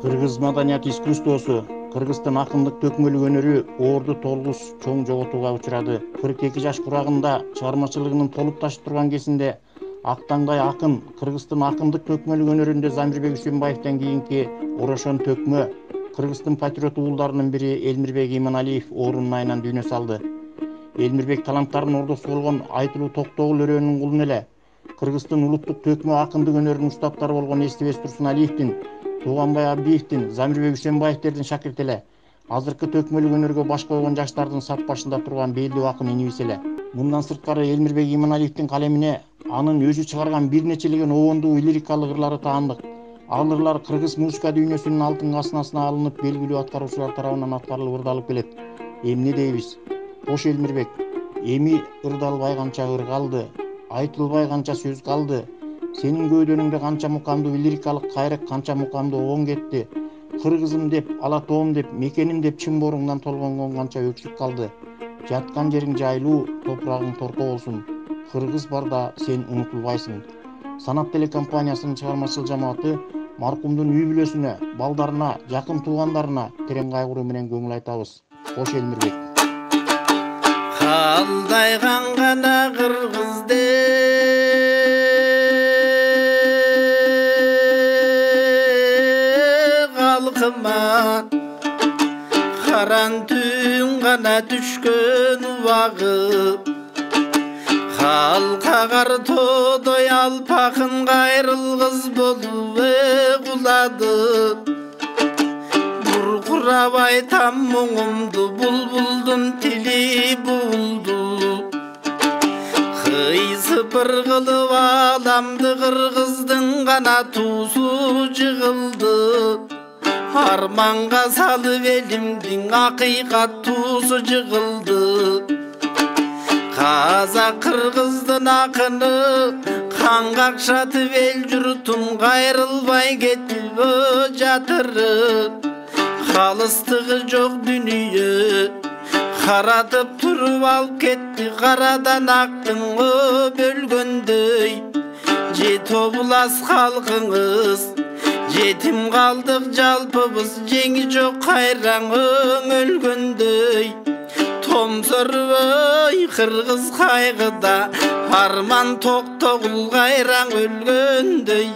Кыргыз маданият искусствосу, Кыргыздын акындык төкмөлүк өнөрү орду толгус чоң жоготууга учурады. 42 жаш курагында чыгармачылыгынын толуп ташып турган кезинде Актаңбай акын Кыргыздын акындык төкмөлүк өнөрүндө Замирбек Үсөнбаевден кийинки Орошон төкмө Кыргыздын патриот уулдарынын бири Элмирбек Иманалиев оорунун айынан дүйнө салды. Элмирбек таланттарынын ордосу болгон Айтылуу Токтогул өрөөнүн кулуну эле Кыргыздын улуттук төкмө акындык өнөрүнүн уставтары болгон Эстебес Турсуналиевдин, Тууганбай Абдиевдин, Замирбек Үсөнбаевдердин шакирти эле. Азыркы төкмөлүк өнөргө баш койгон жаштардын сап башында турган бээлдүү акын инибиз эле. Мындан сырткары Элмирбек Иманалиевдин калемине анын өзү чыгарган бир нечелеген обондуу лирикалык ырлары таандык. Ал ырлар кыргыз музыка дүйнөсүнүн алтын казынасына алынып, белгилүү аткаруучулар тарабынан аткарылып ырдалып келет. Эмне дейбиз? Кош Элмирбек, эми ырдалбай канча ыр калды, айтылбай канча сөз калды. Сенин көөдөнүңдө канча мукамдуу лирикалык кайрык, канча мукамдуу обон кетти. Кыргызым деп, ала тоом деп, мекеним деп чын боруңдан толгонгон канча өксүк калды. Жаткан жериң жайлуу, топурагың торко болсун. Кыргыз барда сен унутулбайсың. Санат телекомпаниясынын чыгармачыл жамааты маркумдун үй бүлөсүнө, балдарына, жакын туугандарына терең кайгыруу менен көңүл айтабыз. Кош Элмирбек. Калдайган гана кыргызды калкыма, каран түн гана түшкөн убагы, калкагар тоодой алпакын кайрылгыз болуп кулады. Буркурабай там моңумду, булбулдун тили булду. Кыйсыпыр кылып аламды, кыргыздын гана туусу жыгылды. Арманга салып элимдин акыйкат туусу жыгылды. Казак кыргыздын акыны қан какшатып эл журтун кайрылбай кетип жатырып. Калыстыгы жок дүнүйө каратып туруп алып кетти, карадан актың бөлгөндөй. Же тобулас калкыңыз, жетим калдык жалпыбыз, жеңи жок кайраң өлгөндөй. Томсорбой кыргыз кайгыда, арман Токтогул кайраң өлгөндөй.